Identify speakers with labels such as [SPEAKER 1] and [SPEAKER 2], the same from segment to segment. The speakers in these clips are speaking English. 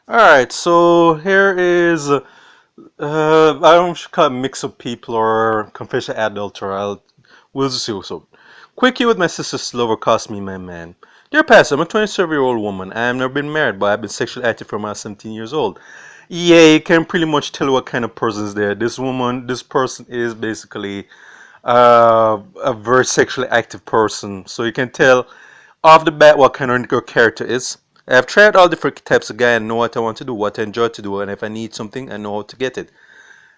[SPEAKER 1] All right, so here is I don't call it mix of people or confession adulterer. We'll just see. So, quickie with my sister's lover cost me my man. Dear Pastor, I'm a 27-year-old woman. I have never been married, but I've been sexually active from when I was 17 years old. Yeah, you can pretty much tell what kind of person is there. This person is basically a very sexually active person. So you can tell off the bat what kind of your character is. I've tried all different types of guy and know what I want to do, what I enjoy to do, and if I need something, I know how to get it.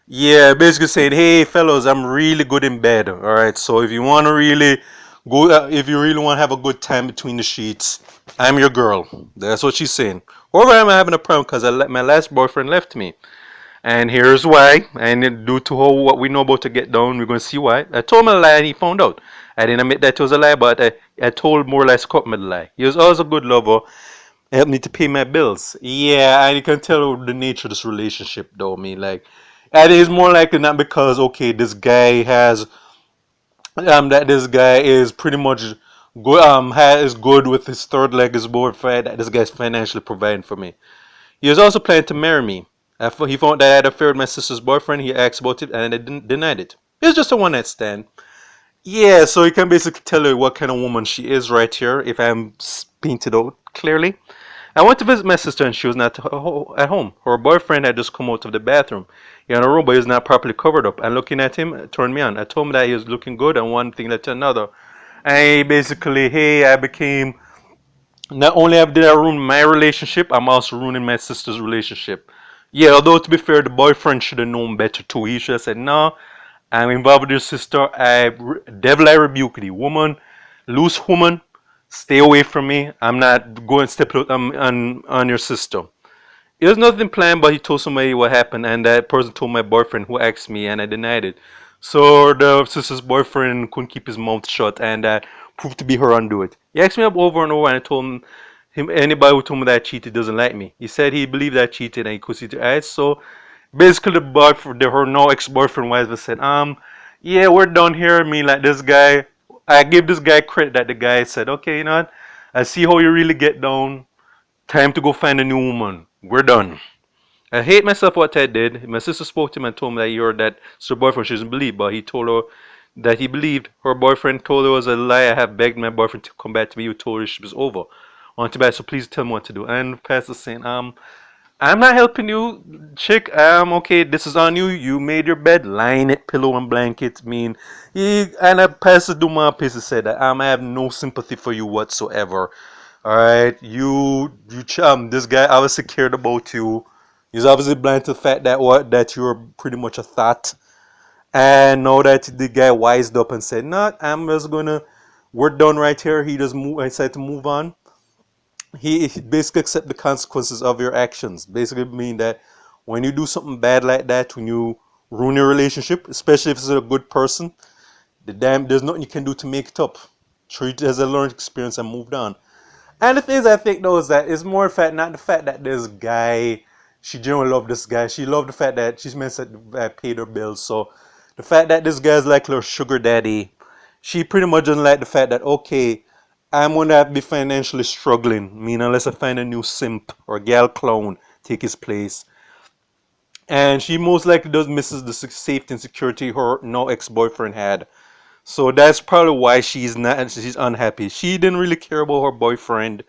[SPEAKER 1] Yeah, basically saying, hey fellows, I'm really good in bed. All right, so if you want to really go, if you really want to have a good time between the sheets, I'm your girl. That's what she's saying. Or I'm having a problem because my last boyfriend left me. And here's why. And due to how what we know about to get down, we're going to see why. I told him a lie and he found out. I didn't admit that it was a lie, but I told more or less cut me the lie. He was always a good lover. Helped me to pay my bills. Yeah, and you can tell the nature of this relationship, though. I mean, like, and it's more likely not because okay, this guy has that this guy is pretty much good is good with his third leg is board fight that this guy's financially providing for me. He was also planning to marry me. After he found that I had affair with my sister's boyfriend, he asked about it and I didn't denied it. It was just a one night stand. Yeah, so you can basically tell her what kind of woman she is right here if I'm painted out clearly. I went to visit my sister and she was not at home. Her boyfriend had just come out of the bathroom. He had a room, but he was not properly covered up. And looking at him turned me on. I told him that he was looking good, and one thing led to another. And basically, hey, I became not only did I ruin my relationship, I'm also ruining my sister's relationship. Yeah, although to be fair, the boyfriend should have known better too. He should have said, "No, I'm involved with your sister. Devil, I rebuke thee, woman, loose woman, stay away from me. I'm not going to step out on your sister." It was nothing planned, but he told somebody what happened, and that person told my boyfriend who asked me, and I denied it. So the sister's boyfriend couldn't keep his mouth shut, and that proved to be her undoing. He asked me up over and over, and I told him anybody who told me that I cheated doesn't like me. He said he believed that I cheated, and he could see the eyes. So basically, the boyfriend, her now ex-boyfriend, wife said, yeah, we're done here. I mean, like this guy, I give this guy credit that the guy said, okay, you know what? I see how you really get down. Time to go find a new woman. We're done. I hate myself what I did. My sister spoke to him and told him that he heard that her boyfriend she doesn't believe, but he told her that he believed. Her boyfriend told her it was a lie. I have begged my boyfriend to come back to me. Who told her she was over. I want to back, so please tell me what to do. And the pastor saying, I'm not helping you, chick. Okay, this is on you. You made your bed, line it, pillow and blanket. I mean, and a pastor Dumas Pastor said that I have no sympathy for you whatsoever. All right, this guy obviously cared about you. He's obviously blind to the fact that you're pretty much a thought. And now that the guy wised up and said, "No, I'm just gonna, we're done right here." He just decided to move on. He basically accept the consequences of your actions. Basically, mean that when you do something bad like that, when you ruin your relationship, especially if it's a good person, there's nothing you can do to make it up. Treat it as a learned experience and moved on. And the things I think though is that it's more fact, not the fact that this guy, she genuinely loved this guy. She loved the fact that she's meant to paid her bills. So the fact that this guy's like her sugar daddy, she pretty much doesn't like the fact that okay, I'm gonna be financially struggling. I mean, unless I find a new simp or gal clown take his place. And she most likely does misses the safety and security her no ex-boyfriend had. So that's probably why she's unhappy. She didn't really care about her boyfriend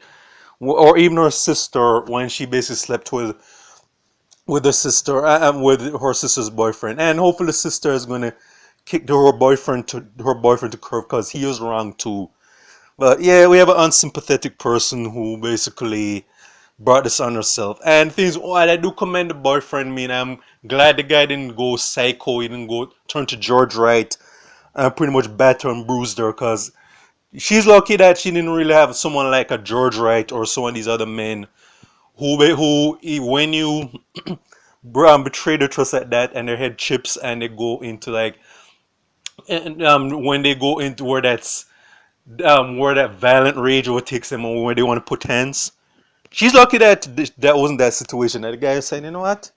[SPEAKER 1] or even her sister when she basically slept with her sister with her sister's boyfriend. And hopefully the sister is going to kick her boyfriend to curb because he was wrong too. But yeah, we have an unsympathetic person who basically brought this on herself. And things, oh, I do commend the boyfriend. I mean, I'm glad the guy didn't go psycho. He didn't go turn to George Wright and pretty much batter and bruised her because she's lucky that she didn't really have someone like a George Wright or some of these other men who when you betray the trust like that and their head chips and they go into like and when they go into where that violent rage overtakes them or where they want to put hands. She's lucky that that wasn't that situation. That the guy is saying, you know what?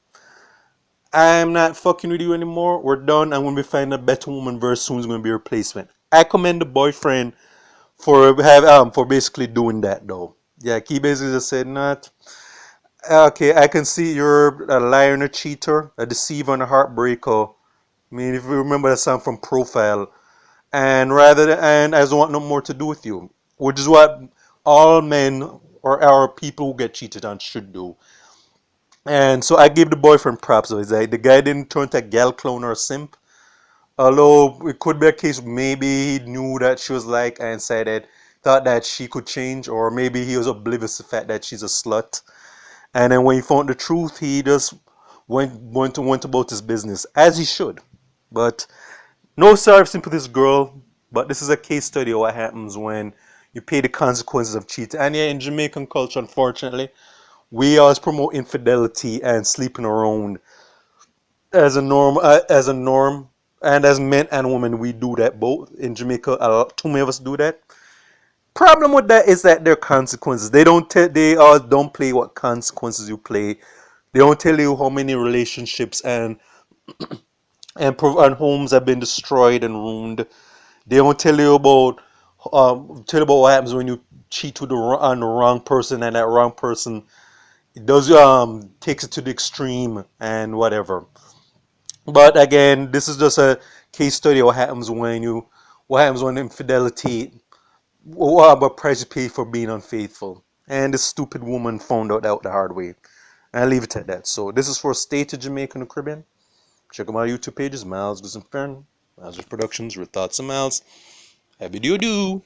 [SPEAKER 1] I'm not fucking with you anymore. We're done. I'm gonna be finding a better woman very soon. Is gonna be a replacement. I commend the boyfriend for basically doing that though. Yeah, he basically just said, "Not. Okay, I can see you're a liar and a cheater, a deceiver and a heartbreaker. I mean, if you remember that song from Profile, and I just want no more to do with you, which is what all men or our people who get cheated on should do. And so I give the boyfriend props. So it's like the guy didn't turn to a gal clone or a simp. Although it could be a case maybe he knew that she was like and said that thought that she could change, or maybe he was oblivious to the fact that she's a slut. And then when he found the truth, he just went about his business as he should. But no servicing for this girl. But this is a case study of what happens when you pay the consequences of cheating. And yeah, in Jamaican culture, unfortunately, we always promote infidelity and sleeping around as a norm, and as men and women, we do that both in Jamaica. Too many of us do that. Problem with that is that there are consequences. They don't play what consequences you play. They don't tell you how many relationships and homes have been destroyed and ruined. They don't tell you about what happens when you cheat on the wrong person, and that wrong person does takes it to the extreme and whatever. But again, this is just a case study of what happens when infidelity, what price you pay for being unfaithful. And this stupid woman found out the hard way. And I'll leave it at that. So this is for State of Jamaica and the Caribbean. Check out my YouTube pages, Miles Goes and Fern, Miles Productions, with Thoughts and Miles. Happy do.